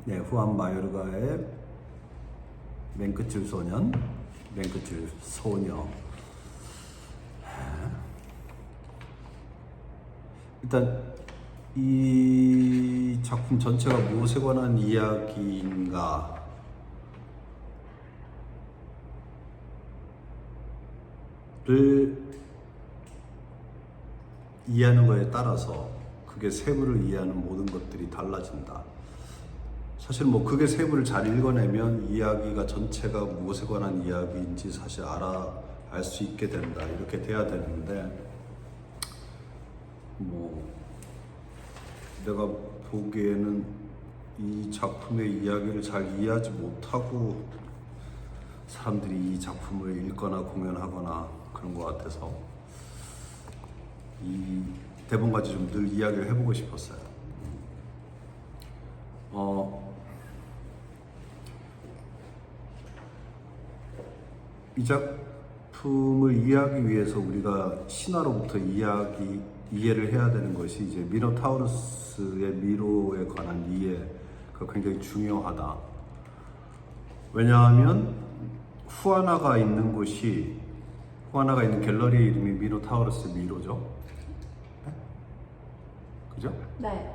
네, 후안 마요르가의 맨끝줄 소년, 맨끝줄 소녀. 일단 이 작품 전체가 무엇에 관한 이야기인가? 를 이해하는 거에 따라서 그게 세부를 이해하는 모든 것들이 달라진다. 사실 뭐 그게 세부를 잘 읽어내면 이야기가 전체가 무엇에 관한 이야기인지 사실 알 수 있게 된다. 이렇게 돼야 되는데 뭐 내가 보기에는 이 작품의 이야기를 잘 이해하지 못하고 사람들이 이 작품을 읽거나 공연하거나 그런 것 같아서 이 대본까지 좀 늘 이야기를 해보고 싶었어요. 이 작품을 이해하기 위해서 우리가 신화로부터 이해를 해야 되는 것이 이제 미노타우루스의 미로에 관한 이해가 굉장히 중요하다. 왜냐하면 후아나가 있는 갤러리의 이름이 미노타우루스 미로죠. 네? 그죠? 네.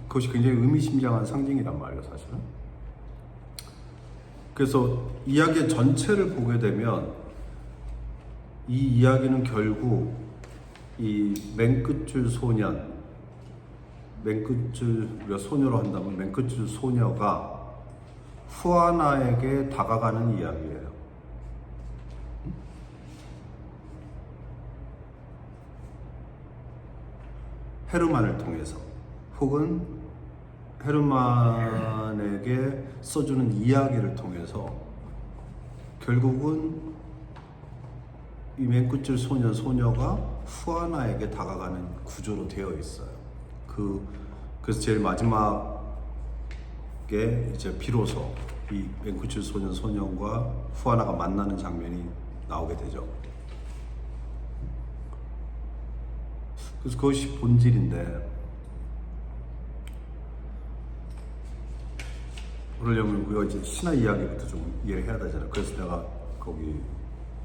그것이 굉장히 의미심장한 상징이란 말이에요, 사실은. 그래서 이야기의 전체를 보게 되면 이 이야기는 결국 이 맨끝줄 소년, 우리가 소녀로 한다면 맨끝줄 소녀가 후아나에게 다가가는 이야기예요. 헤르만을 통해서 혹은 헤르만에게 써주는 이야기를 통해서 결국은 이 맨끝줄 소녀가 후아나에게 다가가는 구조로 되어 있어요. 그래서 제일 마지막에 이제 비로소 이 맨끝줄 소년과 후아나가 만나는 장면이 나오게 되죠. 그래서 그것이 본질인데, 그러려면 우리가 이제 신화 이야기부터 좀 이해를 해야 되잖아요. 그래서 내가 거기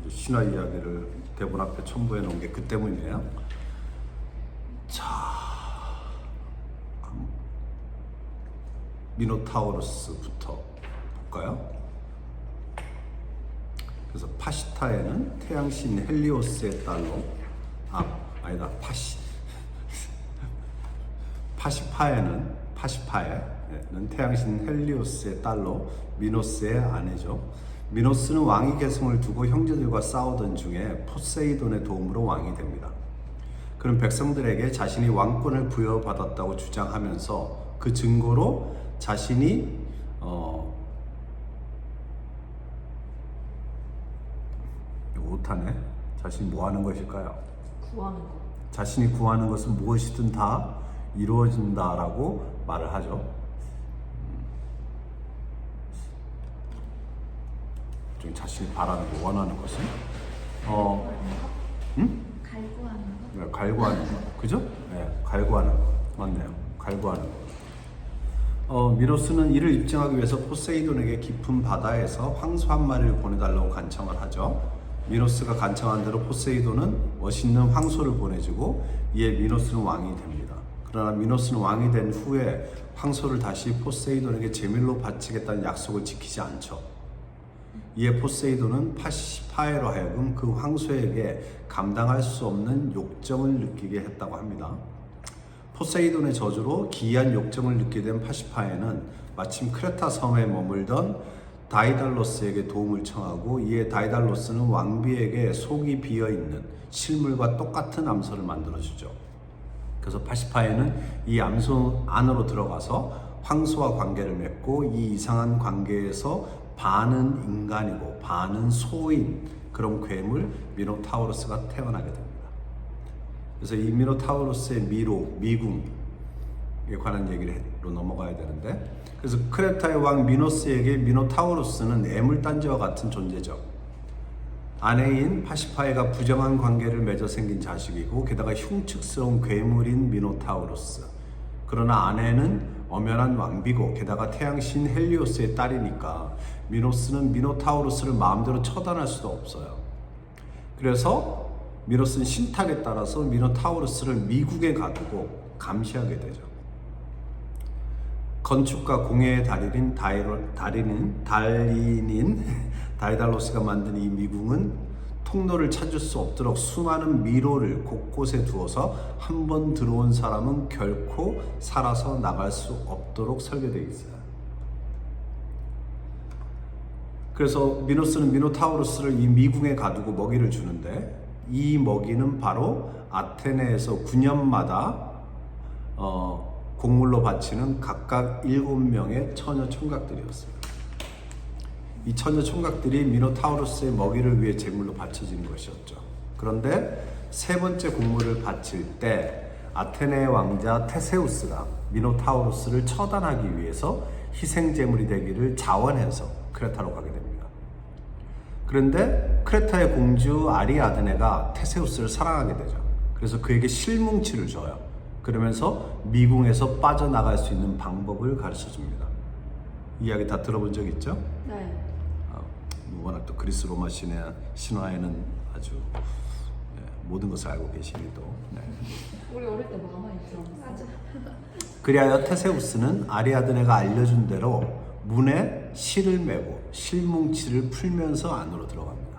이제 신화 이야기를 대본 앞에 첨부해 놓은 게 그 때문이에요. 자, 미노타우루스부터 볼까요? 그래서 파시타에는 태양신 헬리오스의 딸로, 파시파에는 태양신 헬리오스의 딸로 미노스의 아내죠. 미노스는 왕위 계승을 두고 형제들과 싸우던 중에 포세이돈의 도움으로 왕이 됩니다. 그는 백성들에게 자신이 왕권을 부여받았다고 주장하면서 그 증거로 자신이 못하네. 자신이 뭐 하는 것일까요? 구하는 거. 자신이 구하는 것은 무엇이든 다 이루어진다라고 말을 하죠. 좀 자신이 바라는 거, 원하는 것은 갈구하는 거? 네, 갈구하는 거, 그죠? 네, 갈구하는 거 맞네요. 갈구하는 거. 미노스는 이를 입증하기 위해서 포세이돈에게 깊은 바다에서 황소 한 마리를 보내달라고 간청을 하죠. 미노스가 간청한 대로 포세이돈은 멋있는 황소를 보내주고 이에 미노스는 왕이 됩니다. 그러나 미노스는 왕이 된 후에 황소를 다시 포세이돈에게 제물로 바치겠다는 약속을 지키지 않죠. 이에 포세이돈은 파시파에로 하여금 그 황소에게 감당할 수 없는 욕정을 느끼게 했다고 합니다. 포세이돈의 저주로 기이한 욕정을 느끼게 된 파시파에는 마침 크레타 섬에 머물던 다이달로스에게 도움을 청하고 이에 다이달로스는 왕비에게 속이 비어있는 실물과 똑같은 암소를 만들어주죠. 그래서 파시파에는 이 암소 안으로 들어가서 황소와 관계를 맺고 이 이상한 관계에서 반은 인간이고 반은 소인 그런 괴물 미노타우루스가 태어나게 됩니다. 그래서 이 미노타우루스의 미궁에 관한 얘기로 넘어가야 되는데, 그래서 크레타의 왕 미노스에게 미노타우루스는 애물단지와 같은 존재죠. 아내인 파시파에가 부정한 관계를 맺어 생긴 자식이고 게다가 흉측스러운 괴물인 미노타우루스, 그러나 아내는 엄연한 왕비고 게다가 태양신 헬리오스의 딸이니까 미노스는 미노타우루스를 마음대로 처단할 수도 없어요. 그래서 미노스는 신탁에 따라서 미노타우루스를 미국에 가두고 감시하게 되죠. 건축가 공예의 달인인 다이달로스가 만든 이 미궁은 통로를 찾을 수 없도록 수많은 미로를 곳곳에 두어서 한 번 들어온 사람은 결코 살아서 나갈 수 없도록 설계되어 있어요. 그래서 미노스는 미노타우루스를 이 미궁에 가두고 먹이를 주는데 이 먹이는 바로 아테네에서 9년마다 곡물로 바치는 각각 7명의 처녀 총각들이었어요. 이 처녀 총각들이 미노타우루스의 먹이를 위해 제물로 바쳐지는 것이었죠. 그런데 세 번째 곡물을 바칠 때 아테네의 왕자 테세우스가 미노타우루스를 처단하기 위해서 희생 제물이 되기를 자원해서 크레타로 가게 됩니다. 그런데 크레타의 공주 아리아드네가 테세우스를 사랑하게 되죠. 그래서 그에게 실뭉치를 줘요. 그러면서 미궁에서 빠져나갈 수 있는 방법을 가르쳐 줍니다. 이야기 다 들어본 적 있죠? 네. 워낙 또 그리스 로마 신화에는 아주 모든 것을 알고 계시니 또. 네. 우리 어릴 때 만화했죠. 맞아. 그리하여 테세우스는 아리아드네가 알려준 대로 문에 실을 메고 실뭉치를 풀면서 안으로 들어갑니다.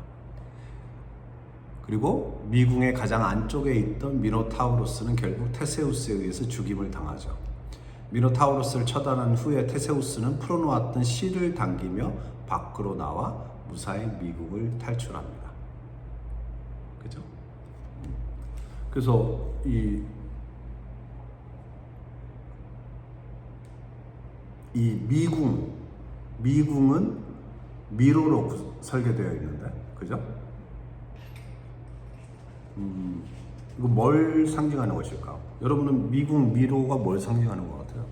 그리고 미궁의 가장 안쪽에 있던 미노타우로스는 결국 테세우스에 의해서 죽임을 당하죠. 미노타우로스를 처단한 후에 테세우스는 풀어놓았던 실을 당기며 밖으로 나와 무사히 미국을 탈출합니다. 그죠? 그래서 이 미궁은 미로로 설계되어 있는데, 그죠? 이거 뭘 상징하는 것일까? 여러분은 미궁 미로가 뭘 상징하는 것 같아요?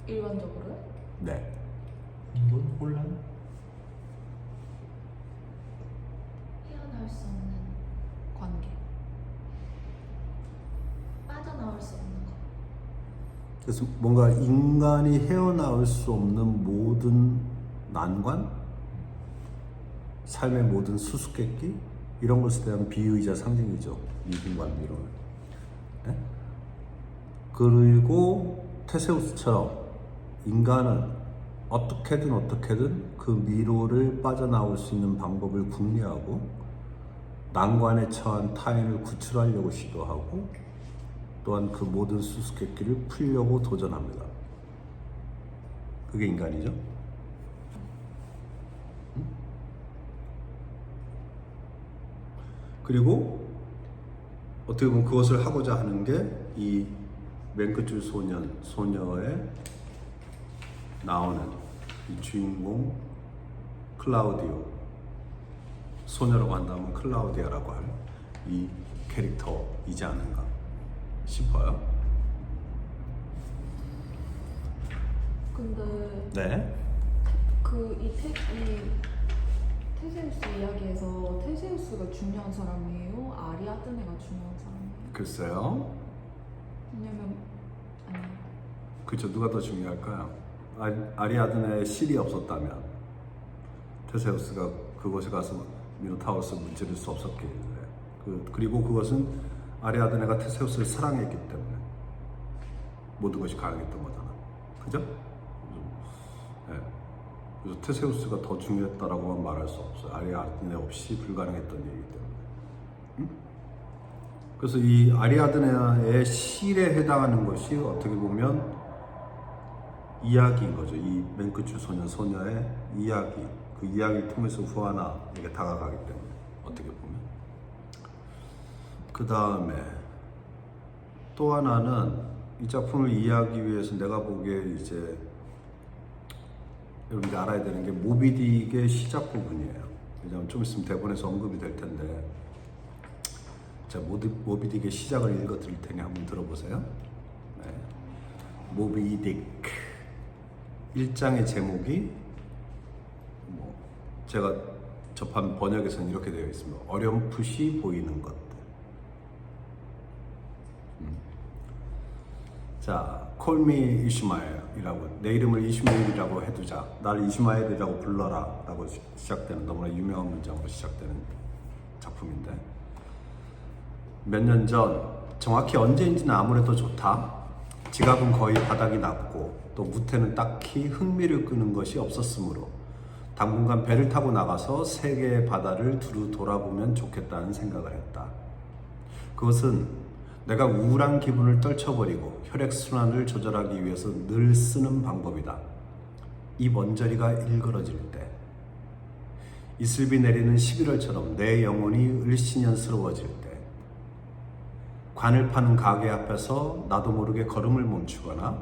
일반적으로요? 네. 뭔 혼란? 헤어나올 수 없는 관계. 빠져나올 수 없는 것. 그래서 뭔가 인간이 헤어나올 수 없는 모든 난관, 삶의 모든 수수께끼 이런 것에 대한 비유이자 상징이죠. 미궁과 미로는. 네? 그리고 테세우스처럼 인간은 어떻게든 그 미로를 빠져나올 수 있는 방법을 궁리하고 난관에 처한 타인을 구출하려고 시도하고 또한 그 모든 수수께끼를 풀려고 도전합니다. 그게 인간이죠. 그리고 어떻게 보면 그것을 하고자 하는 게 이 맨 끝줄 소녀에 나오는 이 주인공 클라우디오, 소녀라고 한다면 클라우디아라고 할 이 캐릭터이지 않은가 싶어요. 근데 네. 이 테세우스 이야기에서 테세우스가 중요한 사람이에요? 아리아드네가 중요한 사람이에요? 글쎄요. 왜냐면 그쵸, 누가 더 중요할까요? 아리아드네의 실이 없었다면 테세우스가 그곳에 가서 미노타우로스를 문지를 수 없었기에 그리고 그것은 아리아드네가 테세우스를 사랑했기 때문에 모든 것이 가능했던 거잖아. 그죠? 네. 그래서 테세우스가 더 중요했다라고만 말할 수 없어요. 아리아드네 없이 불가능했던 일이기 때문에. 응? 그래서 이 아리아드네의 실에 해당하는 것이 어떻게 보면 이야기인 거죠. 이 맨 끝줄 소녀의 이야기. 그 이야기를 통해서 후아나에게 다가가기 때문에 어떻게 보면. 그 다음에 또 하나는 이 작품을 이해하기 위해서 내가 보기에 이제 여러분들이 알아야 되는 게 모비딕의 시작 부분이에요. 왜냐하면 좀 있으면 대본에서 언급이 될 텐데 자, 모비딕의 시작을 읽어 드릴 테니 한번 들어보세요. 네. 모비딕 1장의 제목이 제가 접한 번역에서는 이렇게 되어 있습니다. 어렴풋이 보이는 것들. 자, call me 이슈마엘이라고, 내 이름을 이슈마엘이라고 해두자, 나를 이슈마엘이라고 불러라 라고 시작되는 너무나 유명한 문장으로 시작되는 작품인데, 몇 년 전, 정확히 언제인지는 아무래도 좋다, 지갑은 거의 바닥이 났고 또 무태는 딱히 흥미를 끄는 것이 없었으므로 당분간 배를 타고 나가서 세계의 바다를 두루 돌아보면 좋겠다는 생각을 했다. 그것은 내가 우울한 기분을 떨쳐버리고 혈액순환을 조절하기 위해서 늘 쓰는 방법이다. 입 언저리가 일그러질 때, 이슬비 내리는 11월처럼 내 영혼이 을씨년스러워질 때, 관을 파는 가게 앞에서 나도 모르게 걸음을 멈추거나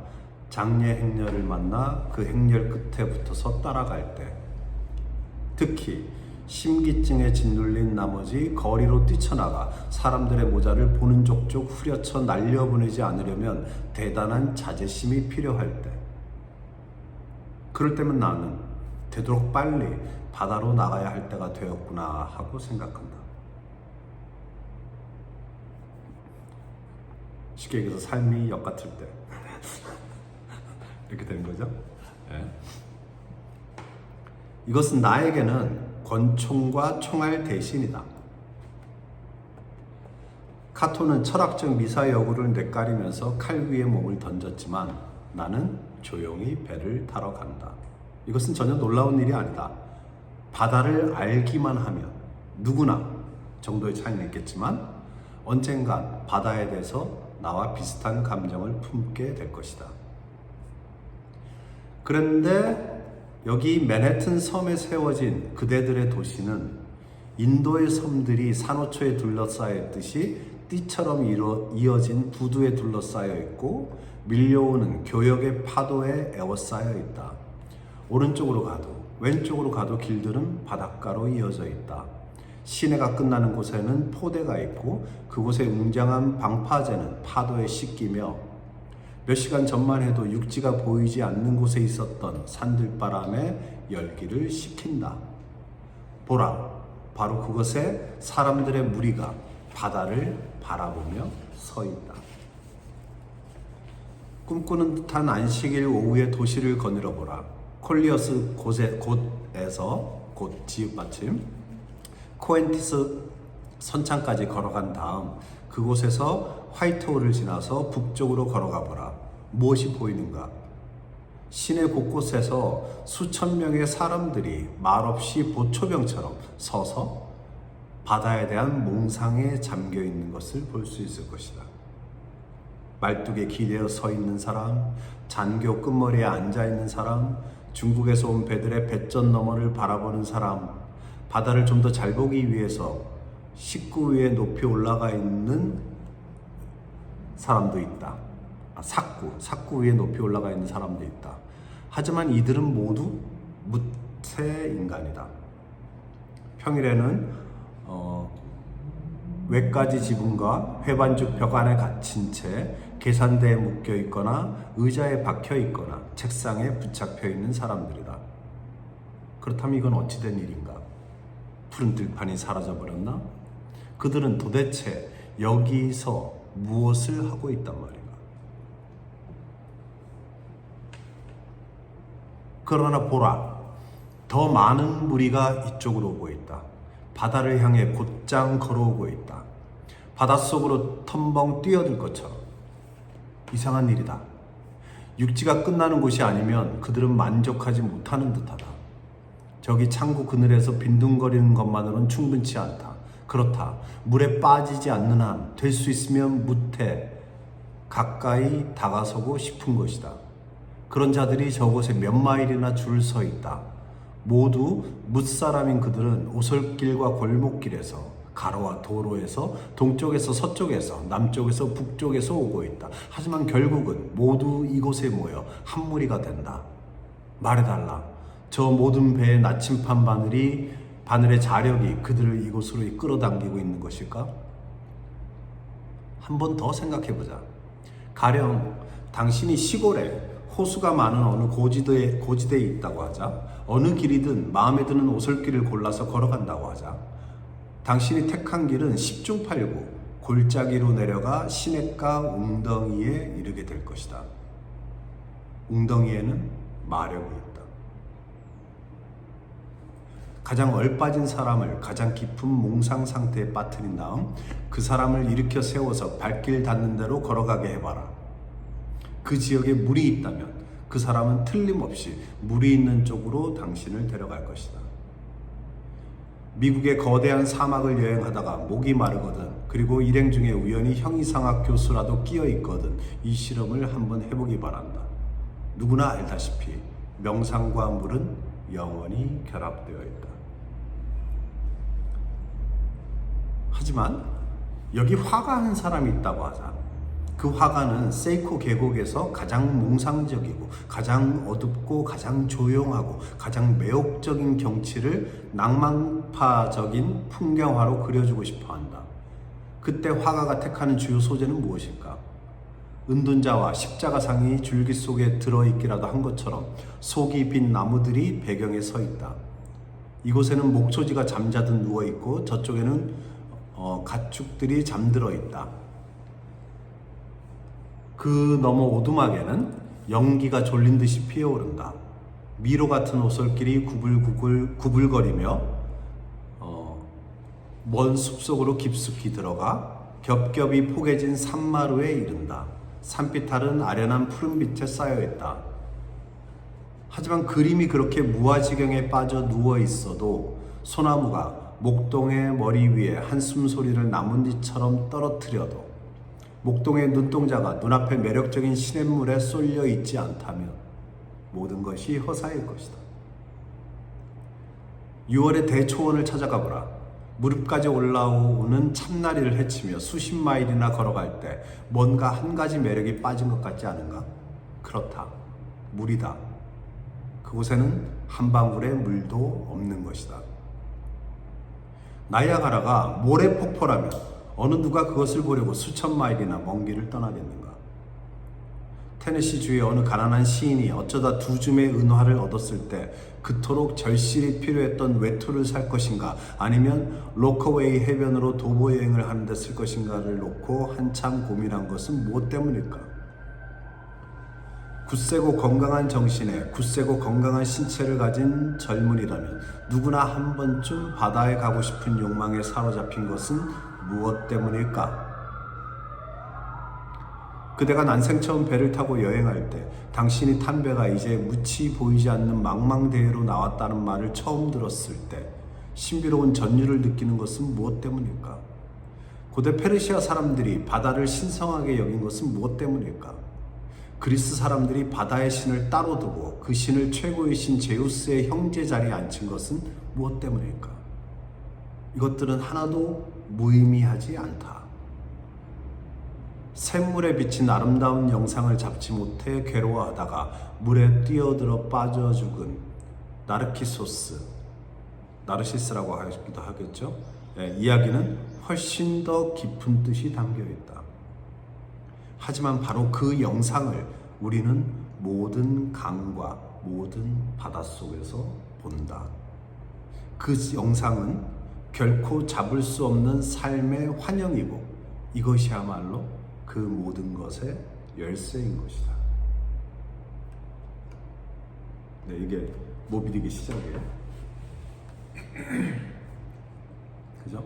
장례 행렬을 만나 그 행렬 끝에 붙어서 따라갈 때, 특히 심기증에 짓눌린 나머지 거리로 뛰쳐나가 사람들의 모자를 보는 족족 후려쳐 날려보내지 않으려면 대단한 자제심이 필요할 때, 그럴 때면 나는 되도록 빨리 바다로 나가야 할 때가 되었구나 하고 생각한다. 쉽게 얘기해서 삶이 역 같을 때 이렇게 되는 거죠. 네. 이것은 나에게는 권총과 총알 대신이다. 카토는 철학적 미사여구를 뇌까리면서 칼 위에 몸을 던졌지만 나는 조용히 배를 타러 간다. 이것은 전혀 놀라운 일이 아니다. 바다를 알기만 하면 누구나 정도의 차이는 있겠지만 언젠간 바다에 대해서 나와 비슷한 감정을 품게 될 것이다. 그런데 여기 맨해튼 섬에 세워진 그대들의 도시는 인도의 섬들이 산호초에 둘러싸여 있듯이 띠처럼 이어진 부두에 둘러싸여 있고 밀려오는 교역의 파도에 에워싸여 있다. 오른쪽으로 가도 왼쪽으로 가도 길들은 바닷가로 이어져 있다. 시내가 끝나는 곳에는 포대가 있고 그곳의 웅장한 방파제는 파도에 씻기며 몇 시간 전만 해도 육지가 보이지 않는 곳에 있었던 산들바람에 열기를 식힌다. 보라, 바로 그곳에 사람들의 무리가 바다를 바라보며 서 있다. 꿈꾸는 듯한 안식일 오후의 도시를 거닐어 보라. 콜리어스 곳에서 곧 지읒 받침 코엔티스 선창까지 걸어간 다음 그곳에서 화이트홀을 지나서 북쪽으로 걸어가 보라. 무엇이 보이는가? 시내 곳곳에서 수천 명의 사람들이 말없이 보초병처럼 서서 바다에 대한 몽상에 잠겨 있는 것을 볼 수 있을 것이다. 말뚝에 기대어 서 있는 사람, 잔교 끝머리에 앉아 있는 사람, 중국에서 온 배들의 배전 너머를 바라보는 사람, 바다를 좀 더 잘 보기 위해서 식구 위에 높이 올라가 있는 사람도 있다. 삭구 위에 높이 올라가 있는 사람도 있다. 하지만 이들은 모두 무태 인간이다. 평일에는 외까지 지붕과 회반죽 벽 안에 갇힌 채 계산대에 묶여 있거나 의자에 박혀 있거나 책상에 붙잡혀 있는 사람들이다. 그렇다면 이건 어찌 된 일인가? 푸른 들판이 사라져 버렸나? 그들은 도대체 여기서 무엇을 하고 있단 말인가? 그러나 보라, 더 많은 무리가 이쪽으로 오고 있다. 바다를 향해 곧장 걸어오고 있다. 바닷속으로 텀벙 뛰어들 것처럼. 이상한 일이다. 육지가 끝나는 곳이 아니면 그들은 만족하지 못하는 듯하다. 저기 창구 그늘에서 빈둥거리는 것만으로는 충분치 않다. 그렇다. 물에 빠지지 않는 한 될 수 있으면 무태 가까이 다가서고 싶은 것이다. 그런 자들이 저곳에 몇 마일이나 줄 서 있다. 모두 뭇사람인 그들은 오솔길과 골목길에서 가로와 도로에서 동쪽에서 서쪽에서 남쪽에서 북쪽에서 오고 있다. 하지만 결국은 모두 이곳에 모여 한 무리가 된다. 말해달라. 저 모든 배의 나침판 바늘의 자력이 그들을 이곳으로 끌어당기고 있는 것일까? 한 번 더 생각해보자. 가령 당신이 시골에 호수가 많은 어느 고지대에 있다고 하자. 어느 길이든 마음에 드는 오솔길을 골라서 걸어간다고 하자. 당신이 택한 길은 10중 8구 골짜기로 내려가 시냇가 웅덩이에 이르게 될 것이다. 웅덩이에는 마력이 있다. 가장 얼빠진 사람을 가장 깊은 몽상 상태에 빠뜨린 다음 그 사람을 일으켜 세워서 발길 닿는 대로 걸어가게 해봐라. 그 지역에 물이 있다면 그 사람은 틀림없이 물이 있는 쪽으로 당신을 데려갈 것이다. 미국의 거대한 사막을 여행하다가 목이 마르거든, 그리고 일행 중에 우연히 형이상학 교수라도 끼어 있거든 이 실험을 한번 해보기 바란다. 누구나 알다시피 명상과 물은 영원히 결합되어 있다. 하지만 여기 화가한 사람이 있다고 하자. 그 화가는 세이코 계곡에서 가장 몽상적이고 가장 어둡고 가장 조용하고 가장 매혹적인 경치를 낭만파적인 풍경화로 그려주고 싶어 한다. 그때 화가가 택하는 주요 소재는 무엇일까? 은둔자와 십자가상이 줄기 속에 들어있기라도 한 것처럼 속이 빈 나무들이 배경에 서 있다. 이곳에는 목초지가 잠자듯 누워있고 저쪽에는 가축들이 잠들어 있다. 그 너머 오두막에는 연기가 졸린 듯이 피어오른다. 미로 같은 오솔길이 구불구불거리며 먼 숲속으로 깊숙이 들어가 겹겹이 포개진 산마루에 이른다. 산비탈은 아련한 푸른빛에 쌓여있다. 하지만 그림이 그렇게 무아지경에 빠져 누워있어도 소나무가 목동의 머리 위에 한숨 소리를 나뭇잎처럼 떨어뜨려도 목동의 눈동자가 눈앞에 매력적인 시냇물에 쏠려 있지 않다면 모든 것이 허사일 것이다. 6월의 대초원을 찾아가 보라. 무릎까지 올라오는 참나리를 헤치며 수십 마일이나 걸어갈 때 뭔가 한 가지 매력이 빠진 것 같지 않은가? 그렇다. 물이다. 그곳에는 한 방울의 물도 없는 것이다. 나이아가라가 모래 폭포라면 어느 누가 그것을 보려고 수천 마일이나 먼 길을 떠나겠는가? 테네시주의 어느 가난한 시인이 어쩌다 두 줌의 은화를 얻었을 때 그토록 절실히 필요했던 외투를 살 것인가, 아니면 로커웨이 해변으로 도보 여행을 하는 데 쓸 것인가를 놓고 한참 고민한 것은 무엇 때문일까? 굳세고 건강한 정신에 굳세고 건강한 신체를 가진 젊은이라면 누구나 한 번쯤 바다에 가고 싶은 욕망에 사로잡힌 것은 무엇 때문일까? 그대가 난생 처음 배를 타고 여행할 때 당신이 탄 배가 이제 무치 보이지 않는 망망대해로 나왔다는 말을 처음 들었을 때 신비로운 전율을 느끼는 것은 무엇 때문일까? 고대 페르시아 사람들이 바다를 신성하게 여긴 것은 무엇 때문일까? 그리스 사람들이 바다의 신을 따로 두고 그 신을 최고의 신 제우스의 형제 자리에 앉힌 것은 무엇 때문일까? 이것들은 하나도 무의미하지 않다. 샘물에 비친 아름다운 영상을 잡지 못해 괴로워하다가 물에 뛰어들어 빠져 죽은 나르시스라고 하기도 하겠죠. 이야기는 훨씬 더 깊은 뜻이 담겨 있다. 하지만 바로 그 영상을 우리는 모든 강과 모든 바닷속에서 본다. 그 영상은 결코 잡을 수 없는 삶의 환영이고 이것이야말로 그 모든 것의 열쇠인 것이다. 네, 이게 모비딕의 시작이에요. 그죠?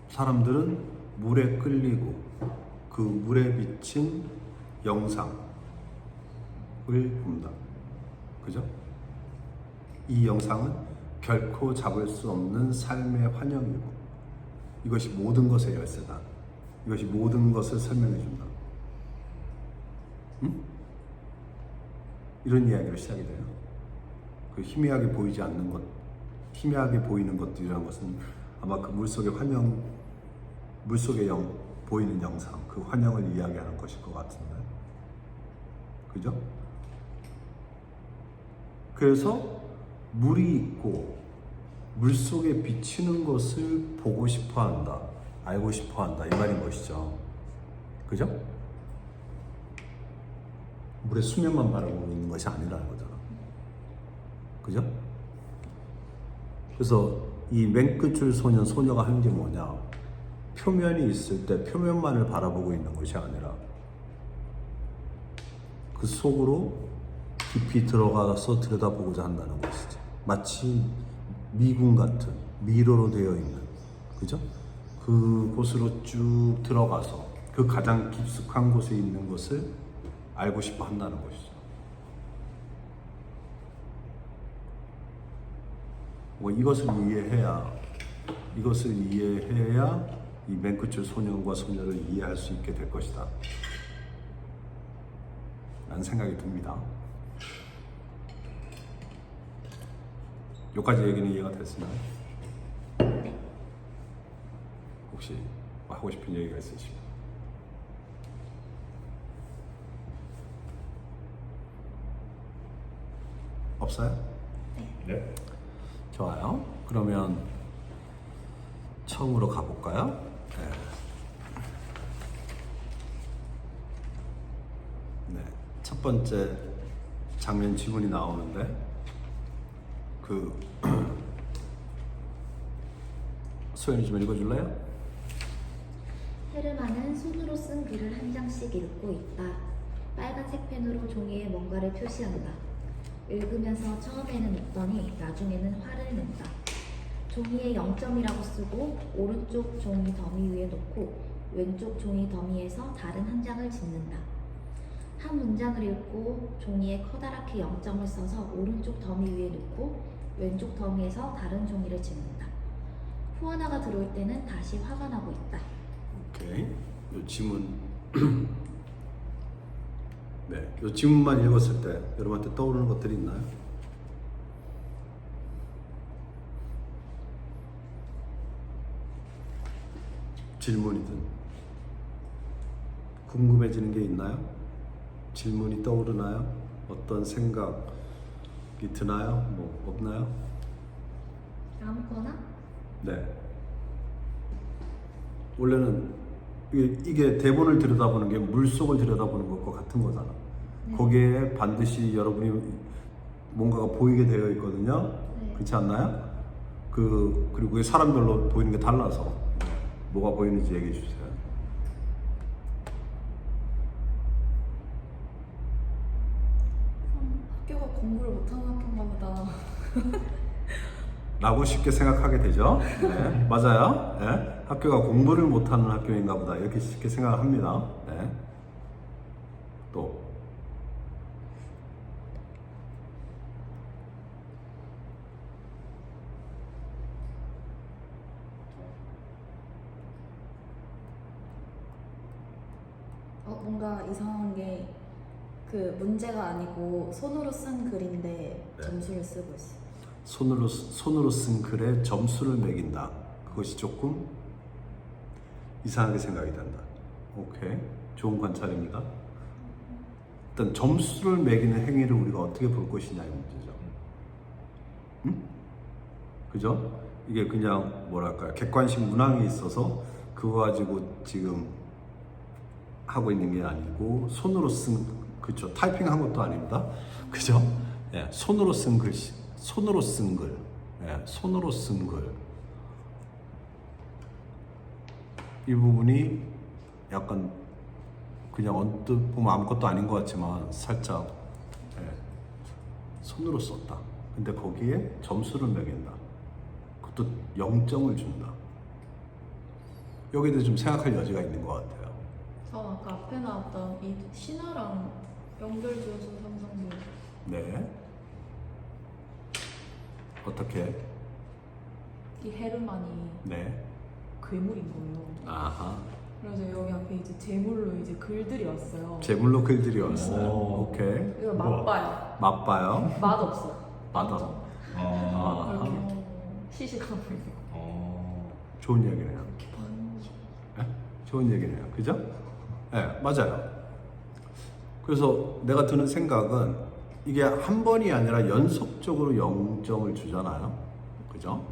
사람들은 물에 끌리고 그 물에 비친 영상을 본다. 그죠? 이 영상은 결코 잡을 수 없는 삶의 환영이고 이것이 모든 것의 열쇠다. 이것이 모든 것을 설명해 준다. 응? 이런 이야기로 시작이 돼요. 그 희미하게 보이지 않는 것, 희미하게 보이는 것들이라는 것은 아마 그 물속의 환영, 물속에 보이는 영상, 그 환영을 이야기하는 것일 것 같은데. 그죠? 그래서 물이 있고 물속에 비치는 것을 보고 싶어 한다. 알고 싶어 한다. 이 말인 것이죠. 그죠? 물의 수면만 바라보고 있는 것이 아니라는 거잖아. 그죠? 그래서 이 맨끝줄 소년, 소녀가 하는 게 뭐냐? 표면이 있을 때 표면만을 바라보고 있는 것이 아니라 그 속으로 깊이 들어가서 들여다보고자 한다는 것이지. 마치 미궁 같은 미로로 되어 있는, 그죠? 그곳으로 쭉 들어가서 그 가장 깊숙한 곳에 있는 것을 알고 싶어 한다는 것이죠. 뭐 이것을 이해해야 이 맨끝줄 소년과 소녀를 이해할 수 있게 될 것이다 라는 생각이 듭니다. 여기까지 얘기는 이해가 됐나요? 혹시 하고 싶은 얘기가 있으시면 없어요? 네. 좋아요. 그러면 처음으로 가볼까요? 네. 네. 첫 번째 장면 지문이 나오는데 소연이 좀 읽어줄래요? 헤르만은 손으로 쓴 글을 한 장씩 읽고 있다. 빨간색 펜으로 종이에 뭔가를 표시한다. 읽으면서 처음에는 웃더니 나중에는 화를 낸다. 종이에 0점이라고 쓰고 오른쪽 종이 더미 위에 놓고 왼쪽 종이 더미에서 다른 한 장을 짓는다. 한 문장을 읽고 종이에 커다랗게 0점을 써서 오른쪽 더미 위에 놓고 왼쪽 더미에서 다른 종이를 짓는다. 후하나가 들어올 때는 다시 화가 나고 있다. 오케이. 요 지문. 네. 요 지문만 읽었을 때 여러분한테 떠오르는 것들이 있나요? 질문이든 궁금해지는 게 있나요? 질문이 떠오르나요? 어떤 생각이 드나요? 뭐 없나요? 아무거나? 네. 원래는 이게 대본을 들여다보는 게 물속을 들여다보는 것과 같은 거잖아. 네. 거기에 반드시 여러분이 뭔가가 보이게 되어 있거든요. 네. 그렇지 않나요? 그리고 그게 사람별로 보이는 게 달라서 뭐가 보이는지 얘기해 주세요. 학교가 공부를 못하는 학교인가 보다. 라고 쉽게 생각하게 되죠. 네, 맞아요. 네, 학교가 공부를 못하는 학교인가 보다 이렇게 쉽게 생각합니다. 네. 또 뭔가 이상한 게 그 문제가 아니고 손으로 쓴 글인데 네. 점수를 쓰고 있어. 손으로 쓴 글에 점수를 매긴다. 그것이 조금 이상하게 생각이 된다. 오케이, 좋은 관찰입니다. 일단 점수를 매기는 행위를 우리가 어떻게 볼 것이냐의 문제죠. 응? 그죠? 이게 그냥 뭐랄까요, 객관식 문항이 있어서 그거 가지고 지금 하고 있는 게 아니고 손으로 쓴, 그렇죠, 타이핑한 것도 아닙니다. 그죠? 예, 손으로 쓴 글씨, 손으로 쓴 글, 예, 손으로 쓴 글. 이 부분이 약간 그냥 언뜻 보면 아무것도 아닌 것 같지만 살짝 예, 손으로 썼다. 근데 거기에 점수를 매긴다. 그것도 0점을 준다. 여기에 대해서 좀 생각할 여지가 있는 것 같아요. 저 아까 앞에 나왔던 이 신화랑 연결지어서 상상돼요. 네. 어떻게? 이 헤르만이 네. 괴물인 거예요. 아하. 그래서 여기 앞에 이제 제물로 이제 글들이 왔어요. 제물로 글들이 왔어요. 오. 오케이. 이거 맛봐요. 맛봐요. 맛없어. 맛없어. 아. 이렇게 시식하고 있는 거. 좋은 얘기네요. 이렇게 반응. 네? 좋은 얘기네요. 그죠? 네, 맞아요. 그래서 내가 드는 생각은 이게 한 번이 아니라 연속적으로 0점을 주잖아요. 그죠?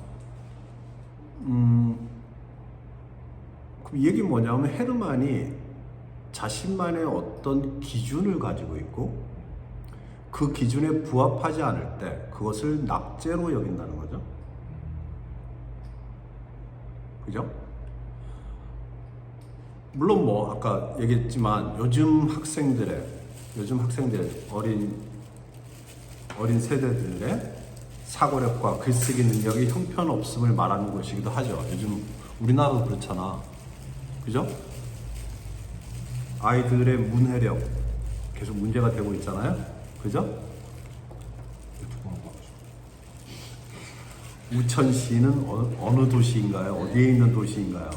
그럼 이 얘기는 뭐냐면 헤르만이 자신만의 어떤 기준을 가지고 있고 그 기준에 부합하지 않을 때 그것을 낙제로 여긴다는 거죠. 그죠? 물론 뭐 아까 얘기했지만 요즘 학생들의 어린 세대들의 사고력과 글쓰기 능력이 형편없음을 말하는 것이기도 하죠. 요즘 우리나라도 그렇잖아. 그죠? 아이들의 문해력 계속 문제가 되고 있잖아요. 그죠? 우천시는 어느 도시인가요? 어디에 있는 도시인가요?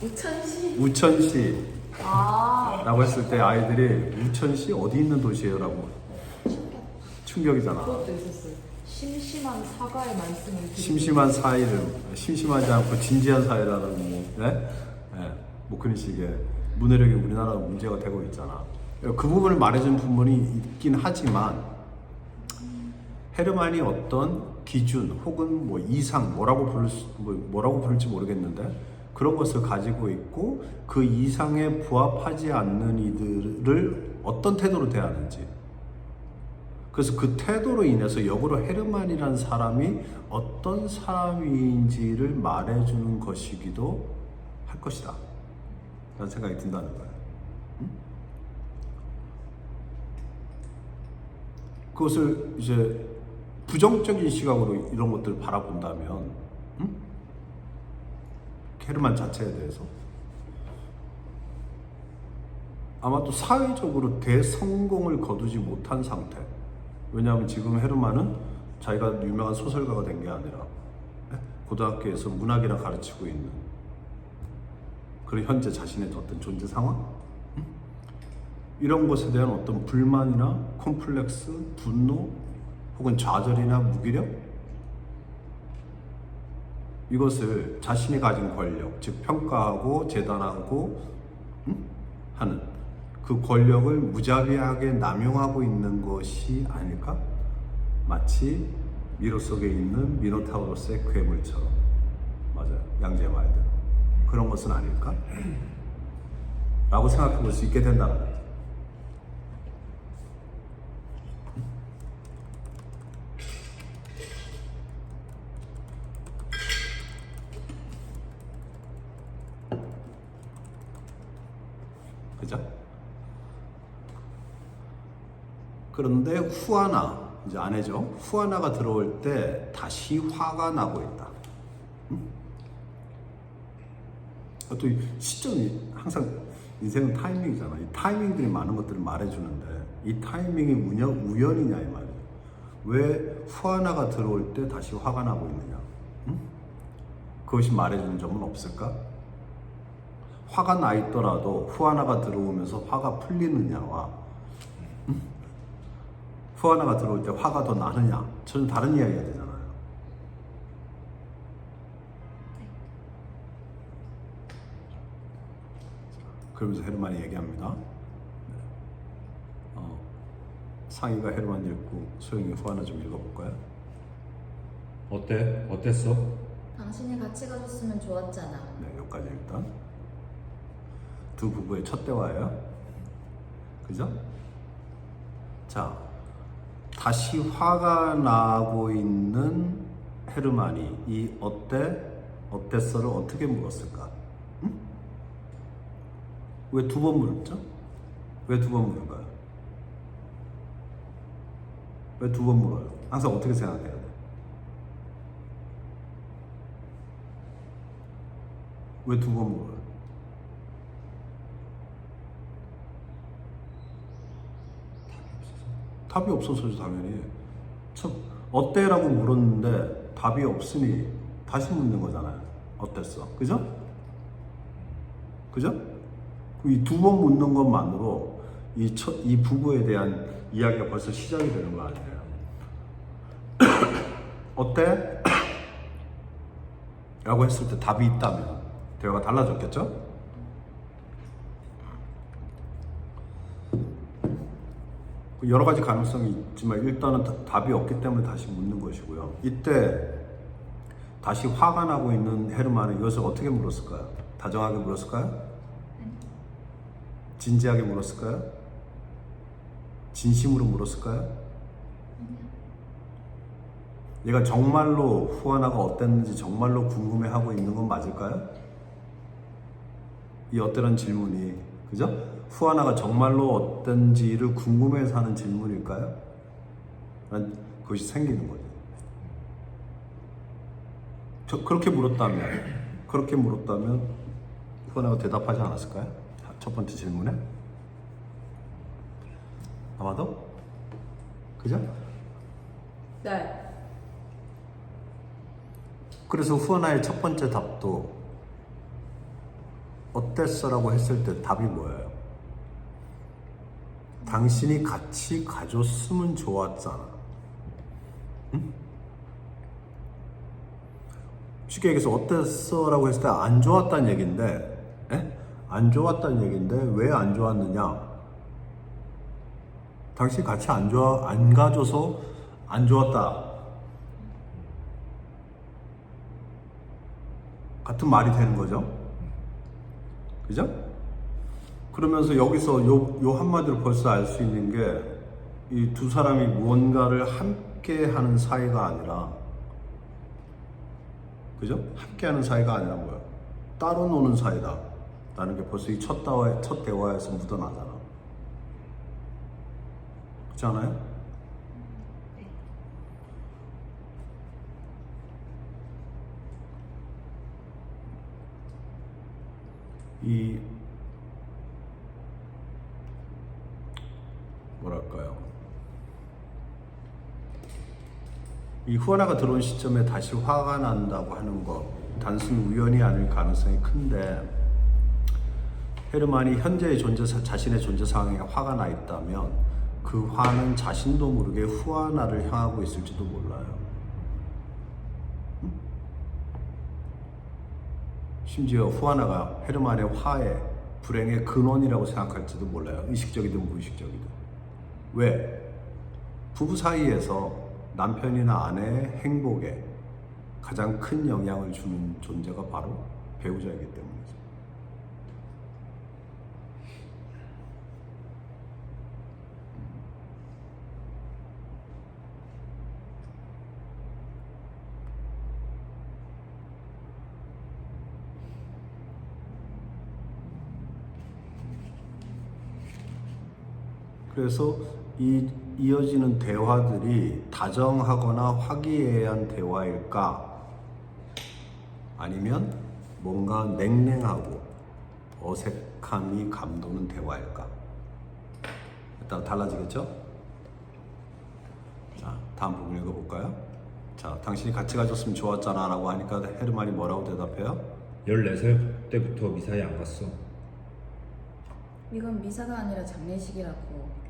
우천시. 우천시 아, 라고 했을 때 아이들이 우천시 어디 있는 도시예요? 라고 충격이잖아. 그것도 있었어요. 심심한 사과의 말씀을 드리고. 심심하지 않고 진지한 사회라는 뭐, 네? 네, 뭐 그런 식의 문해력이 우리나라가 문제가 되고 있잖아. 그 부분을 말해준 부분이 있긴 하지만 헤르만이 어떤 기준 혹은 뭐 이상 뭐라고 부를지 모르겠는데 그런 것을 가지고 있고 그 이상에 부합하지 않는 이들을 어떤 태도로 대하는지, 그래서 그 태도로 인해서 역으로 헤르만이라는 사람이 어떤 사람인지를 말해주는 것이기도 할 것이다 라는 생각이 든다는 거예요. 그것을 이제 부정적인 시각으로 이런 것들을 바라본다면 헤르만 자체에 대해서 아마도 사회적으로 대성공을 거두지 못한 상태. 왜냐하면 지금 헤르만은 자기가 유명한 소설가가 된 게 아니라 고등학교에서 문학이나 가르치고 있는 그런 현재 자신의 어떤 존재 상황? 이런 것에 대한 어떤 불만이나 콤플렉스, 분노 혹은 좌절이나 무기력? 이것을 자신이 가진 권력, 즉 평가하고 재단하고 하는 그 권력을 무자비하게 남용하고 있는 것이 아닐까? 마치 미로 속에 있는 미노타우로스의 괴물처럼. 맞아요. 양재의 말대로. 그런 것은 아닐까? 라고 생각해 볼 수 있게 된다는 거죠. 그죠? 그런데 후아나, 이제 아내죠. 후아나가 들어올 때 다시 화가 나고 있다. 또 시점이 항상 인생은 타이밍이잖아. 이 타이밍들이 많은 것들을 말해주는데 이 타이밍이 우연이냐 이 말이에요. 왜 후아나가 들어올 때 다시 화가 나고 있느냐? 그것이 말해주는 점은 없을까? 화가 나 있더라도 후아나가 들어오면서 화가 풀리느냐와 후아나가 들어올 때 화가 더 나느냐, 전혀 다른 이야기가 되잖아요. 그러면서 헤르만이 얘기합니다. 상의가 헤르만 읽고 소영이 후아나 좀 읽어볼까요? 어때? 어땠어? 당신이 같이 가줬으면 좋았잖아. 네, 여기까지 일단 두 부부의 첫 대화예요. 그죠? 자, 다시 화가 나고 있는 헤르만이 이 어땠어를 어떻게 물었을까? 왜 두 번 물었죠? 왜 두 번 물은 거야? 왜 두 번 물어요? 항상 어떻게 생각해야 돼? 왜 두 번 물어요? 답이 없어서죠, 당연히. 참, 어때라고 물었는데 답이 없으니 다시 묻는 거잖아요. 어땠어? 그죠? 그죠? 이 두 번 묻는 것만으로 이 부부에 대한 이야기가 벌써 시작이 되는 거 아니에요. 어때? 라고 했을 때 답이 있다면 대화가 달라졌겠죠? 여러 가지 가능성이 있지만 일단은 답이 없기 때문에 다시 묻는 것이고요. 이때 다시 화가 나고 있는 헤르만은 이것을 어떻게 물었을까요? 다정하게 물었을까요? 진지하게 물었을까요? 진심으로 물었을까요? 얘가 정말로 후아나가 어땠는지 정말로 궁금해하고 있는 건 맞을까요? 이 어떠한 질문이, 그죠? 후아나가 정말로 어떤지를 궁금해서 하는 질문일까요? 그것이 생기는 거죠. 그렇게 물었다면 후아나가 대답하지 않았을까요? 첫 번째 질문에? 아마도? 그죠? 네. 그래서 후아나의 첫 번째 답도 어땠어? 라고 했을 때 답이 뭐예요? 당신이 같이 가줬으면 좋았잖아. 응? 쉽게 얘기해서 어땠어? 라고 했을 때 안 좋았다는 얘기인데, 안 좋았다는 얘기인데 왜 안 좋았느냐? 당신이 같이 안 가줘서 안 좋았다. 같은 말이 되는 거죠. 그죠? 그러면서 여기서 요 한마디로 벌써 알 수 있는 게 이 두 사람이 무언가를 함께 하는 사이가 아니라, 그죠? 함께 하는 사이가 아니라 뭐야? 따로 노는 사이다. 라는 게 벌써 이 첫 대화에서 묻어나잖아. 그렇지 않아요? 네. 이 뭐랄까요? 이 후아나가 들어온 시점에 다시 화가 난다고 하는 것, 단순 우연이 아닐 가능성이 큰데, 헤르만이 현재의 자신의 존재 상황에 화가 나 있다면 그 화는 자신도 모르게 후아나를 향하고 있을지도 몰라요. 심지어 후아나가 헤르만의 화의 불행의 근원이라고 생각할지도 몰라요. 의식적이든 무의식적이든. 왜? 부부 사이에서 남편이나 아내의 행복에 가장 큰 영향을 주는 존재가 바로 배우자이기 때문이죠. 그래서 이 이어지는 대화들이 다정하거나 화기애애한 대화일까? 아니면 뭔가 냉랭하고 어색함이 감도는 대화일까? 일단 달라지겠죠? 자, 다음 부분 읽어볼까요? 자, 당신이 같이 가졌으면 좋았잖아 라고 하니까 헤르만이 뭐라고 대답해요? 14살 때부터 미사에 안 갔어. 이건 미사가 아니라 장례식이라고.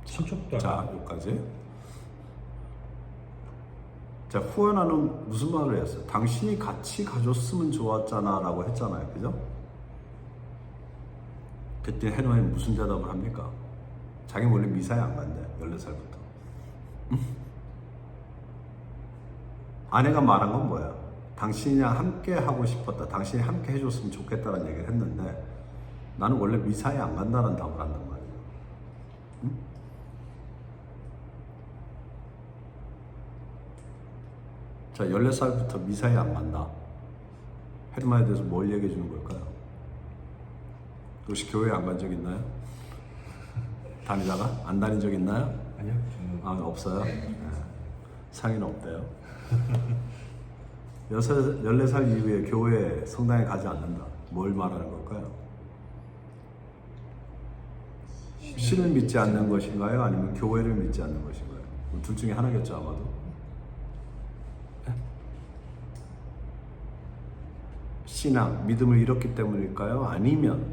친척도 자, 아니고. 여기까지. 자, 후아나는 무슨 말을 했어요? 당신이 같이 가줬으면 좋았잖아 라고 했잖아요. 그죠? 그때 헤르만이 무슨 대답을 합니까? 자기 원래 미사에 안 간대. 14살부터. 아내가 말한 건 뭐야? 당신이랑 함께 하고 싶었다. 당신이 함께 해줬으면 좋겠다는 얘기를 했는데 나는 원래 미사에 안 간다는 답을 한단 말이에요. 응? 자, 14살부터 미사에 안 간다. 헤르만에 대해서 뭘 얘기해 주는 걸까요? 혹시 교회 안 간 적 있나요? 다니다가? 안 다닌 적 있나요? 아니요, 저는 아, 없어요? 네. 상의는 없대요. 14살 이후에 교회, 성당에 가지 않는다. 뭘 말하는 걸까요? 신을 믿지 않는 것인가요? 아니면 교회를 믿지 않는 것인가요? 둘 중에 하나겠죠, 아마도. 신앙, 믿음을 잃었기 때문일까요? 아니면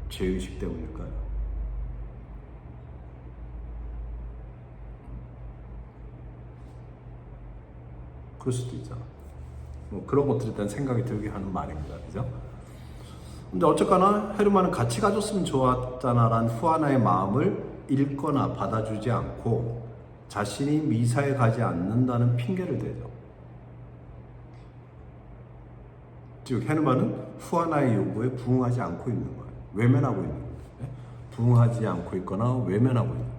죄의식 때문일까요? 그럴 수도 있잖아. 뭐 그런 것들에 대한 생각이 들게 하는 말입니다. 그죠? 근데 어쨌거나 헤르만은 같이 가줬으면 좋았잖아라는 후아나의 마음을 읽거나 받아주지 않고 자신이 미사에 가지 않는다는 핑계를 대죠. 즉 헤르만은 후아나의 요구에 부응하지 않고 있는 거예요. 외면하고 있는 거예요. 부응하지 않고 있거나 외면하고 있는 거예요.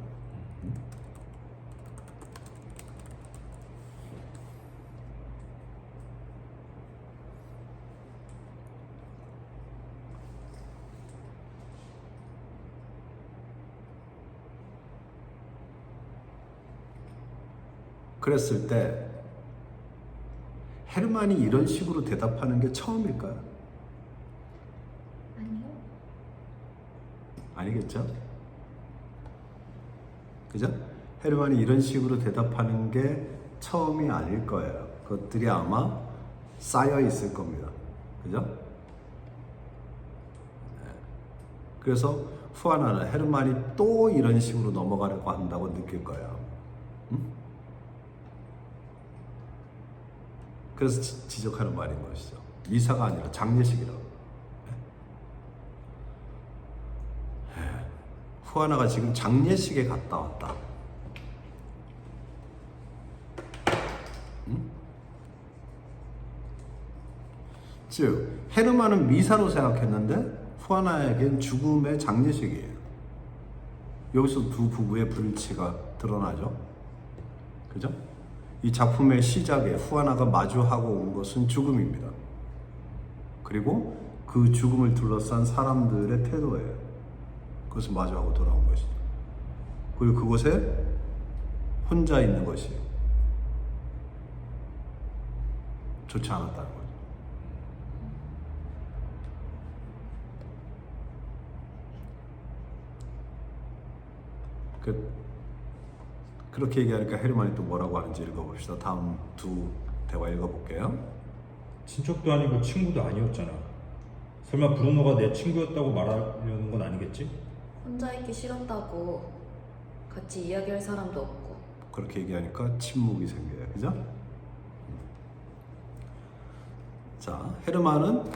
그랬을 때 헤르만이 이런 식으로 대답하는 게 처음일까요? 아니요. 아니겠죠? 그죠? 헤르만이 이런 식으로 대답하는 게 처음이 아닐 거예요. 그것들이 아마 쌓여 있을 겁니다. 그죠? 네. 그래서 후아나는 헤르만이 또 이런 식으로 넘어가려고 한다고 느낄 거예요. 그래서 지적하는 말인 것이죠. 미사가 아니라 장례식이라고. 후아나가 지금 장례식에 갔다 왔다. 즉 헤르만은 미사로 생각했는데 후아나에겐 죽음의 장례식이에요. 여기서 두 부부의 불일치가 드러나죠. 그죠? 이 작품의 시작에 후아나가 마주하고 온 것은 죽음입니다. 그리고 그 죽음을 둘러싼 사람들의 태도예요. 그것을 마주하고 돌아온 것이죠. 그리고 그곳에 혼자 있는 것이 좋지 않았다는 거죠. 그렇게 얘기하니까 헤르만이 또 뭐라고 하는지 읽어봅시다. 다음 두 대화 읽어볼게요. 친척도 아니고 친구도 아니었잖아. 설마 브루노가 내 친구였다고 말하려는 건 아니겠지? 혼자 있기 싫었다고. 같이 이야기할 사람도 없고. 그렇게 얘기하니까 침묵이 생겨요. 그죠? 자, 헤르만은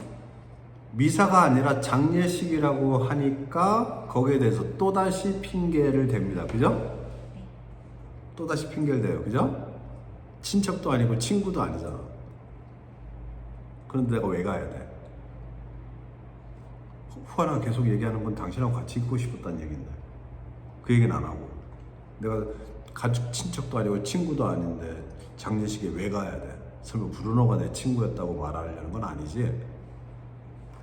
미사가 아니라 장례식이라고 하니까 거기에 대해서 또다시 핑계를 댑니다. 그죠? 또다시 핑계를 대요. 그죠? 친척도 아니고 친구도 아니잖아. 그런데 내가 왜 가야 돼? 후아나가 계속 얘기하는 건 당신하고 같이 있고 싶었다는 얘기인데 그 얘기는 안 하고 내가 가족 친척도 아니고 친구도 아닌데 장례식에 왜 가야 돼? 설마 브루노가 내 친구였다고 말하려는 건 아니지?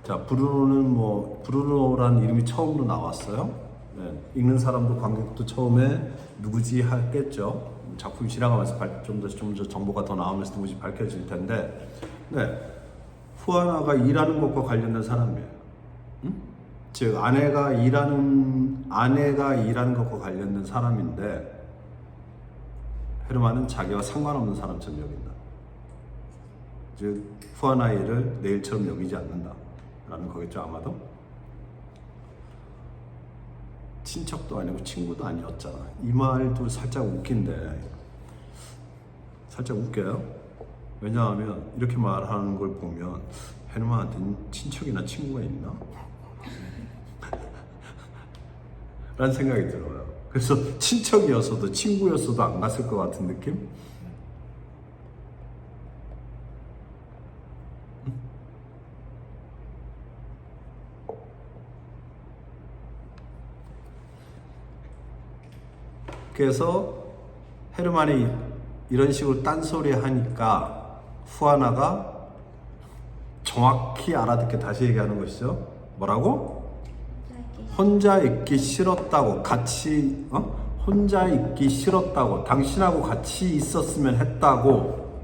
자, 브루노란 이름이 처음으로 나왔어요. 네, 읽는 사람도 관객도 처음에 누구지 하겠죠. 작품이 지나가면서 좀 더 정보가 더 나오면서 누구지 밝혀질 텐데, 네, 후아나가 일하는 것과 관련된 사람이에요. 즉 아내가 일하는 것과 관련된 사람인데 헤르만은 자기와 상관없는 사람처럼 여긴다. 즉 후아나의 일을 내 일처럼 여기지 않는다라는 거겠죠. 아마도 친척도 아니고 친구도 아니었잖아. 이 말도 살짝 웃긴데 살짝 웃겨요. 왜냐하면 이렇게 말하는 걸 보면 헤르만한테는 친척이나 친구가 있나? 라는 생각이 들어요. 그래서 친척이었어도 친구였어도 안 갔을 것 같은 느낌? 그래서 헤르만이 이런 식으로 딴소리 하니까 후아나가 정확히 알아듣게 다시 얘기하는 것이죠. 뭐라고? 혼자 있기 싫었다고 같이 혼자 있기 싫었다고 당신하고 같이 있었으면 했다고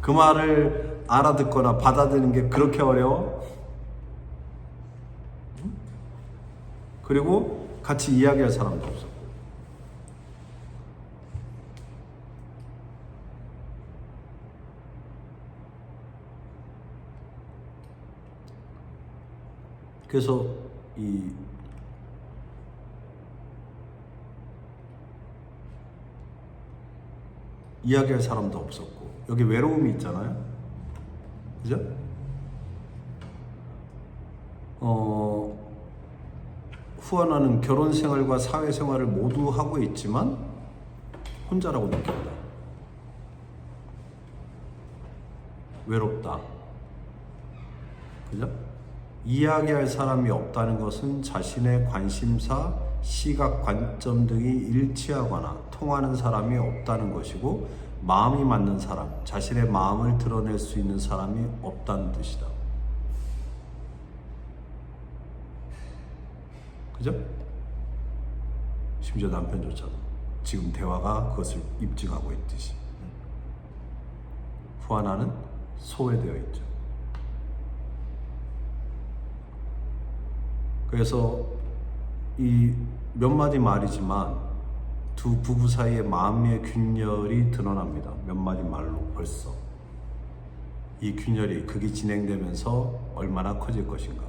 그 말을 알아듣거나 받아들이는 게 그렇게 어려워? 그리고 같이 이야기할 사람도 없었고 그래서 이야기할 사람도 없었고 여기 외로움이 있잖아요. 그죠? 후아나는 결혼 생활과 사회 생활을 모두 하고 있지만 혼자라고 느낀다. 외롭다. 그죠? 이야기할 사람이 없다는 것은 자신의 관심사, 시각, 관점 등이 일치하거나 통하는 사람이 없다는 것이고 마음이 맞는 사람, 자신의 마음을 드러낼 수 있는 사람이 없다는 뜻이다. 그죠? 심지어 남편조차도 지금 대화가 그것을 입증하고 있듯이. 후아나는 소외되어 있죠. 그래서 이 몇 마디 말이지만 두 부부 사이의 마음의 균열이 드러납니다. 몇 마디 말로 벌써. 이 균열이 극이 진행되면서 얼마나 커질 것인가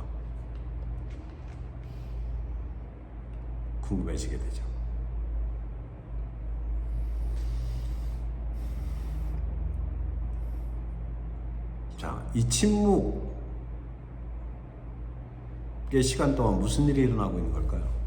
궁금해지게 되죠. 자, 이 침묵의 시간 동안 무슨 일이 일어나고 있는 걸까요?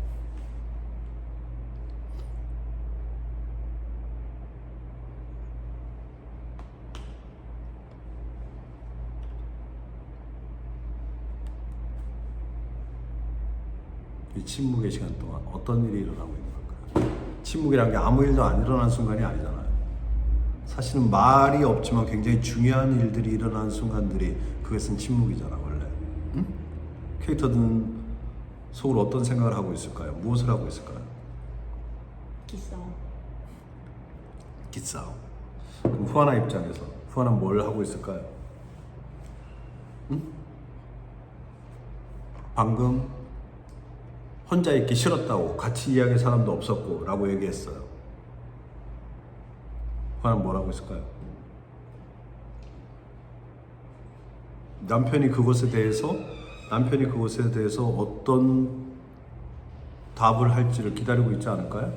이 침묵의 시간 동안 어떤 일이 일어나고 있는 걸까요? 침묵이란 게 아무 일도 안 일어난 순간이 아니잖아요. 사실은 말이 없지만 굉장히 중요한 일들이 일어나는 순간들이 그것은 침묵이잖아 원래. 응? 캐릭터들은 속으로 어떤 생각을 하고 있을까요? 무엇을 하고 있을까요? 기싸움. 기싸움. 그럼 후아나 입장에서 후아나는 뭘 하고 있을까요? 응? 방금 혼자 있기 싫었다고, 같이 이야기할 사람도 없었고 라고 얘기했어요. 후아나는 뭘 하고 있을까요? 남편이 그것에 대해서 어떤 답을 할지를 기다리고 있지 않을까요?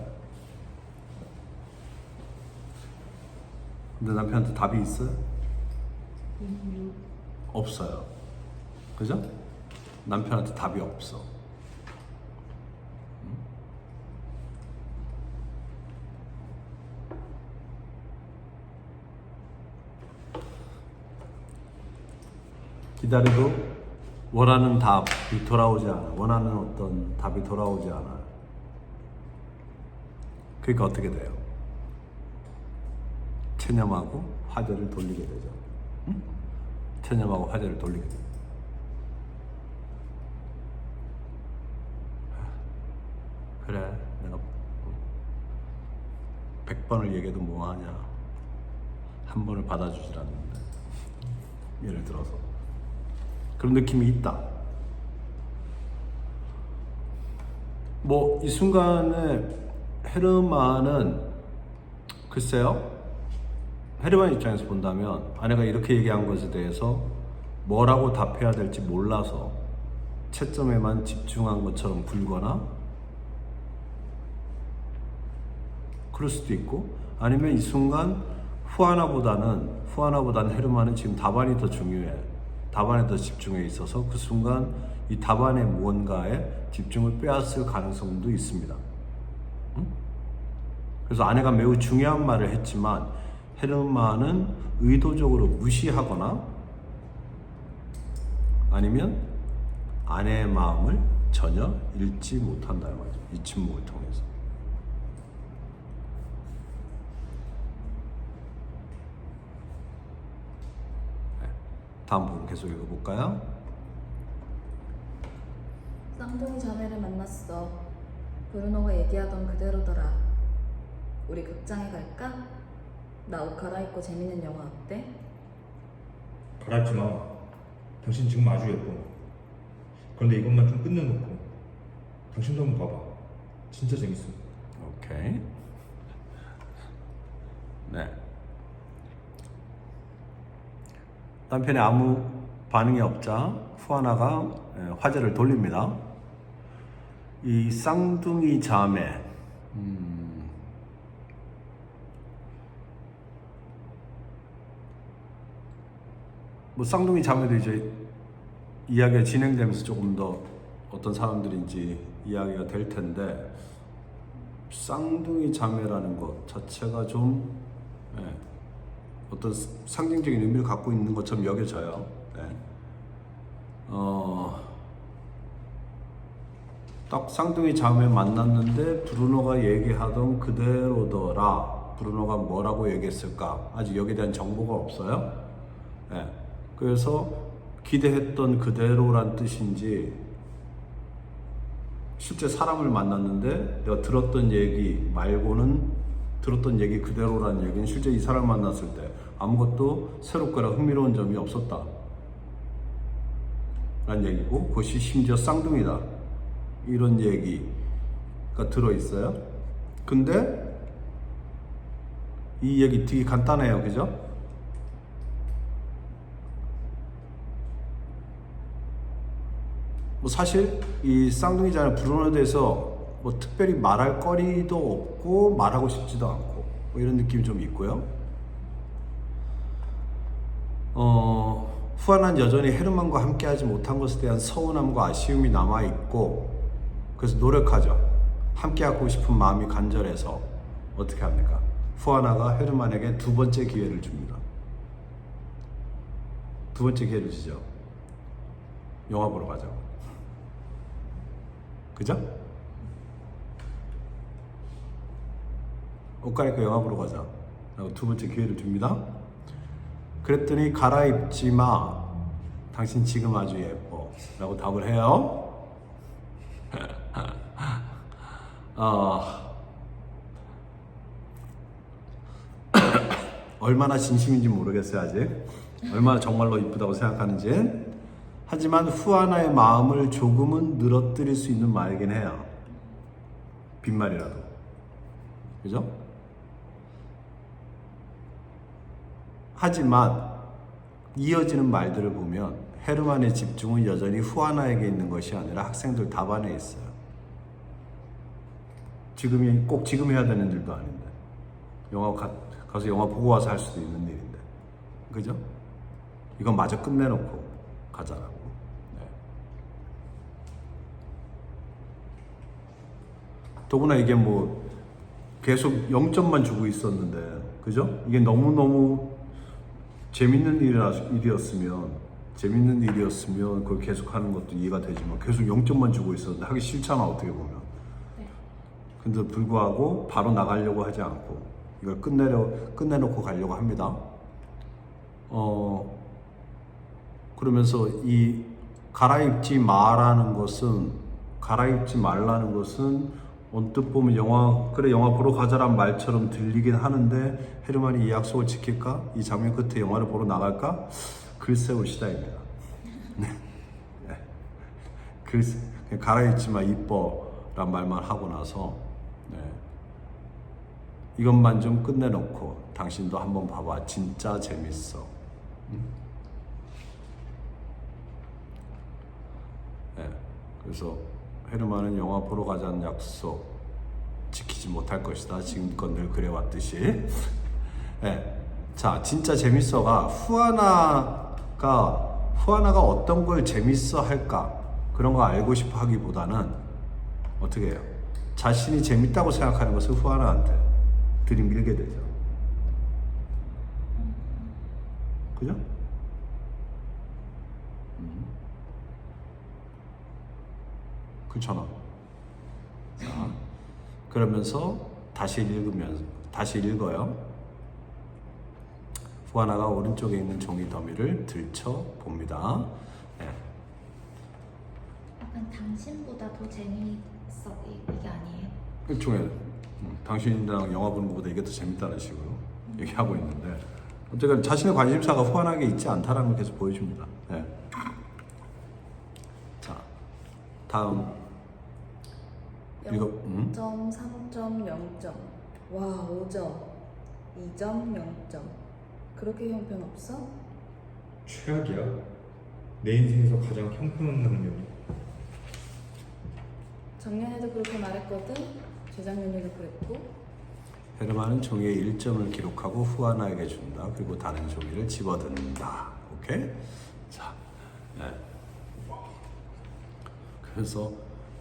근데 남편한테 답이 있어요? 없어요. 그죠? 남편한테 답이 없어. 기다려도 원하는 답이 돌아오지 않아. 원하는 어떤 답이 돌아오지 않아. 그러니까 어떻게 돼요? 체념하고 화제를 돌리게 되죠. 응? 체념하고 화제를 돌리게 돼요. 그래, 내가 100번을 얘기해도 뭐하냐. 한 번을 받아주질 않는데. 예를 들어서. 그런 느낌이 있다. 뭐 이 순간에 헤르만은 글쎄요. 헤르만 입장에서 본다면 아내가 이렇게 얘기한 것에 대해서 뭐라고 답해야 될지 몰라서 채점에만 집중한 것처럼 굴거나 그럴 수도 있고, 아니면 이 순간 후아나보다는 헤르만은 지금 답안이 더 중요해. 답안에 더 집중해 있어서 그 순간 이 답안의 무언가에 집중을 빼앗을 가능성도 있습니다. 응? 그래서 아내가 매우 중요한 말을 했지만 헤르만은 의도적으로 무시하거나 아니면 아내의 마음을 전혀 읽지 못한다는 거죠. 이 침묵을 통해서. 다음 부분 계속 읽어볼까요? 쌍둥이 자매를 만났어. 브루노가 얘기하던 그대로더라. 우리 극장에 갈까? 나 옷 갈아입고 재밌는 영화 어때? 갈아입지 마. 당신 지금 아주 예뻐. 그런데 이것만 좀 끝내놓고 당신도 한번 봐봐. 진짜 재밌어. 오케이. 네. 남편이 아무 반응이 없자 후아나가 화제를 돌립니다. 이 쌍둥이 자매, 뭐 쌍둥이 자매도 이제 이야기가 진행되면서 조금 더 어떤 사람들인지 이야기가 될 텐데, 쌍둥이 자매라는 것 자체가 좀 어떤 상징적인 의미를 갖고 있는 것처럼 여겨져요. 딱 쌍둥이 자매 만났는데 브루노가 얘기하던 그대로더라. 브루노가 뭐라고 얘기했을까? 아직 여기에 대한 정보가 없어요. 그래서 기대했던 그대로란 뜻인지, 실제 사람을 만났는데 내가 들었던 얘기 말고는 들었던 얘기 그대로라는 얘기는 실제 이 사람을 만났을 때 아무것도 새롭거나 흥미로운 점이 없었다 라는 얘기고, 그것이 심지어 쌍둥이다 이런 얘기가 들어있어요. 근데 이 얘기 되게 간단해요, 그죠? 뭐 사실 이 쌍둥이자는 브루노에 대해서 뭐 특별히 말할 거리도 없고 말하고 싶지도 않고 뭐 이런 느낌이 좀 있고요. 후아나는 여전히 헤르만과 함께하지 못한 것에 대한 서운함과 아쉬움이 남아있고, 그래서 노력하죠. 함께하고 싶은 마음이 간절해서 어떻게 합니까? 후아나가 헤르만에게 두 번째 기회를 줍니다. 두 번째 기회를 주죠. 영화 보러 가자고. 그죠? 옷 갈아입고 영화 보러 가자 라고 두 번째 기회를 줍니다. 그랬더니 갈아입지 마, 당신 지금 아주 예뻐 라고 답을 해요. 얼마나 진심인지 모르겠어요 아직. 얼마나 정말로 이쁘다고 생각하는지. 하지만 후아나의 마음을 조금은 늘어뜨릴 수 있는 말이긴 해요. 빈말이라도. 그죠? 하지만 이어지는 말들을 보면 헤르만의 집중은 여전히 후아나에게 있는 것이 아니라 학생들 답안에 있어요. 꼭 지금 해야 되는 일도 아닌데, 가서 영화 보고 와서 할 수도 있는 일인데, 그죠? 이건 마저 끝내놓고 가자라고. 네. 더구나 이게 뭐 계속 0점만 주고 있었는데, 그죠? 이게 너무너무 재밌는 일이었으면 그걸 계속 하는 것도 이해가 되지만 계속 0점만 주고 있었는데 하기 싫잖아, 어떻게 보면. 네. 근데 불구하고 바로 나가려고 하지 않고 이걸 끝내놓고 가려고 합니다. 그러면서 이 갈아입지 말라는 것은 언뜻 보면 영화 보러 가자란 말처럼 들리긴 하는데, 헤르만이 이 약속을 지킬까? 이 장면 끝에 영화를 보러 나갈까? 글쎄올 시다입니다. 네. 글쎄, 갈아입지 마, 이뻐란 말만 하고 나서, 네. 이것만 좀 끝내놓고 당신도 한번 봐봐, 진짜 재밌어. 네. 그래서 헤르만은 영화 보러 가자는 약속 지키지 못할 것이다. 지금껏 늘 그래왔듯이. 네. 자, 진짜 재밌어가 후아나가 어떤 걸 재밌어 할까, 그런 거 알고 싶어 하기보다는 어떻게 해요? 자신이 재밌다고 생각하는 것을 후아나한테 들이밀게 되죠. 그죠? 그렇잖아. 자, 그러면서 다시 읽어요. 후아나가 오른쪽에 있는 종이 더미를 들춰 봅니다. 네. 약간 당신보다 더 재미있어 이게 아니에요? 일종의 당신이랑 영화 보는 것보다 이게 더 재밌다는 식으로 얘기하고 있는데, 어쨌든 자신의 관심사가 후아나에게 있지 않다는 걸 계속 보여줍니다. 네. 자, 다음. 0점, 3점, 0점. 와, 5점. 2점, 0점. 그렇게 형편없어? 최악이야. 내 인생에서 가장 형편없는 학년이. 작년에도 그렇게 말했거든? 재작년에도 그랬고. 헤르만은 종이에 1점을 기록하고 후아나에게 준다. 그리고 다른 종이를 집어든다. 오케이? 자, 네. 그래서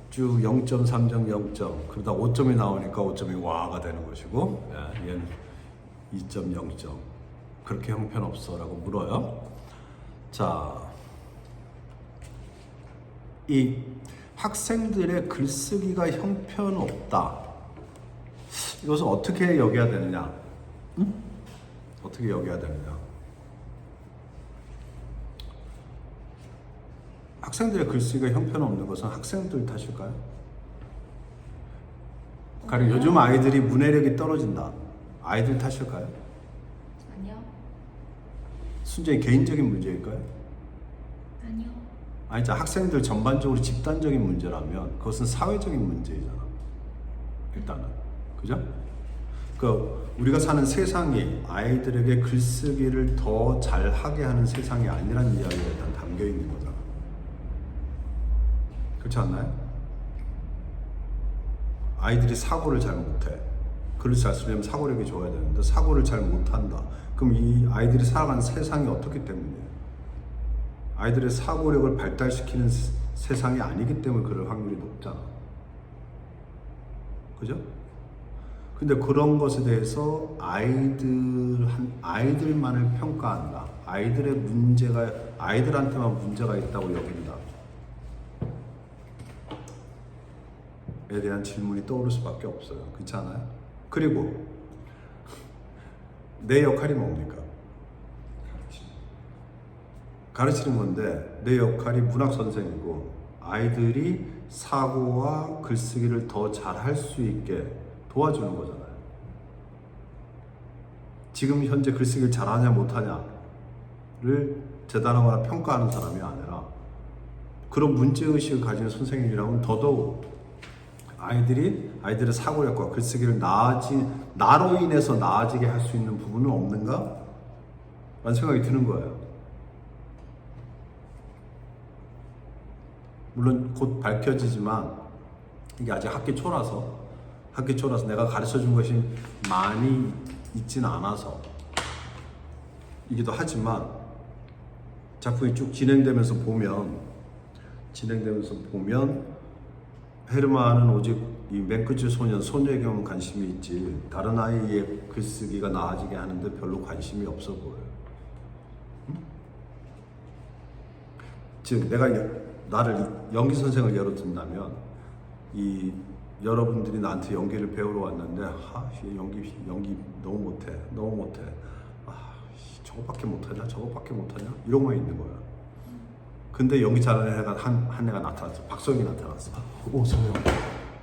쭉 0점, 3점, 0점, 그러다 5점이 나오니까 5점이 와가 되는 것이고, 얘는 2점, 0점. 그렇게 형편없어 라고 물어요. 자, 이 학생들의 글쓰기가 형편없다, 이것을 어떻게 여겨야 되느냐? 어떻게 여겨야 되느냐? 학생들의 글쓰기가 형편없는 것은 학생들 탓일까요? 가령 요즘 아이들이 문해력이 떨어진다 아이들 탓일까요? 아니요. 순전히 개인적인 문제일까요? 아니요. 아니, 자, 학생들 전반적으로 집단적인 문제라면 그것은 사회적인 문제이잖아. 일단은. 그죠? 그 우리가 사는 세상이 아이들에게 글쓰기를 더 잘하게 하는 세상이 아니라는 이야기가 일단 담겨 있는 거잖아. 그렇지 않나요? 아이들이 사고를 잘 못해. 글을 잘 쓰려면 사고력이 좋아야 되는데 사고를 잘 못한다. 그럼 이 아이들이 살아가는 세상이 어떻기 때문이에요? 아이들의 사고력을 발달시키는 세상이 아니기 때문에 그럴 확률이 높잖아. 그죠? 근데 그런 것에 대해서 아이들만을 평가한다. 아이들한테만 문제가 있다고 여긴다. 에 대한 질문이 떠오를 수밖에 없어요. 그렇지 않아요? 그리고 내 역할이 뭡니까? 가르치는 건데 내 역할이 문학 선생이고 아이들이 사고와 글쓰기를 더 잘할 수 있게 도와주는 거잖아요. 지금 현재 글쓰기를 잘하냐 못하냐를 재단하거나 평가하는 사람이 아니라 그런 문제의식을 가진 선생님이라면 더더욱 아이들의 사고력과 글쓰기를 나로 인해서 나아지게 할 수 있는 부분은 없는가? 라는 생각이 드는 거예요. 물론 곧 밝혀지지만 이게 아직 학기 초라서 내가 가르쳐 준 것이 많이 있지는 않아서 이기도 하지만 작품이 쭉 진행되면서 보면 헤르만은 오직 이 맨끝의 소녀에게만 관심이 있지 다른 아이의 글쓰기가 나아지게 하는데 별로 관심이 없어 보여요. 즉 내가 나를 연기 선생을 예로 든다면 여러분들이 나한테 연기를 배우러 왔는데 연기 너무 못해 저거밖에 못하냐 이러고만 있는 거야. 근데 연기 잘하는 애가 한 애가 나타났어. 박성이 나타났어. 오, 서영.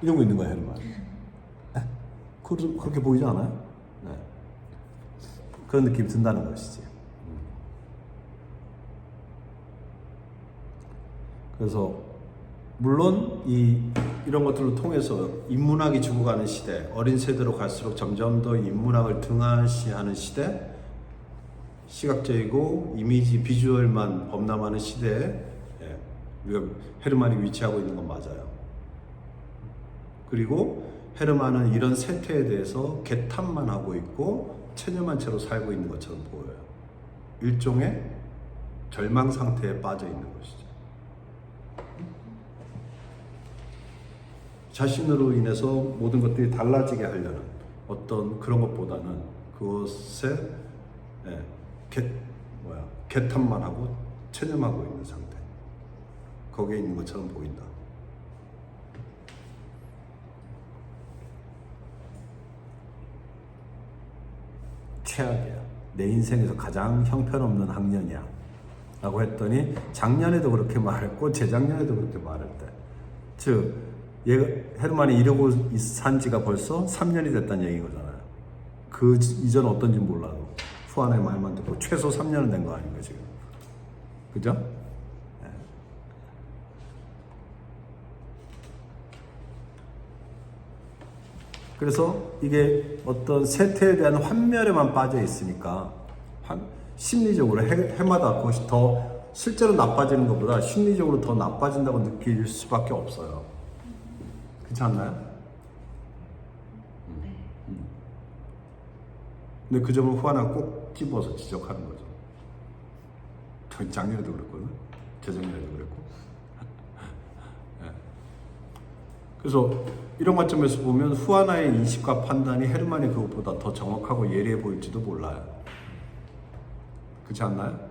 이러고 있는 거야, 헤르만. 그렇게 보이지 않아요? 네. 그런 느낌이 든다는 것이지. 그래서 물론 이런 것들을 통해서 인문학이 죽어가는 시대, 어린 세대로 갈수록 점점 더 인문학을 등한시하는 시대, 시각적이고 이미지, 비주얼만 범람하는 시대에 우리가 헤르만이 위치하고 있는 건 맞아요. 그리고 헤르만은 이런 세태에 대해서 개탄만 하고 있고 체념한 채로 살고 있는 것처럼 보여요. 일종의 절망 상태에 빠져 있는 것이죠. 자신으로 인해서 모든 것들이 달라지게 하려는 어떤 그런 것보다는 그것에 개탄만 하고 체념하고 있는 상태. 거기에 있는 것처럼 보인다. 최악이야. 내 인생에서 가장 형편없는 학년이야. 라고 했더니 작년에도 그렇게 말했고 재작년에도 그렇게 말했대. 즉 헤르만이 이러고 산 지가 벌써 3년이 됐다는 얘기인 거잖아요. 그 이전 어떤지 몰라도 후안의 말만 듣고 최소 3년은 된 거 아닌가 지금. 그죠? 네. 그래서 이게 어떤 세태에 대한 환멸에만 빠져 있으니까 심리적으로 해마다 그것이 더 실제로 나빠지는 것보다 심리적으로 더 나빠진다고 느낄 수밖에 없어요. 그렇지 않나요? 네. 근데 그 점을 후아나가 꼭 집어서 지적하는 거죠. 작년에도 그랬거든. 재작년에도 그랬고. 네. 그래서 이런 관점에서 보면 후아나의 인식과 판단이 헤르만이 그것보다 더 정확하고 예리해 보일지도 몰라요. 그렇지 않나요?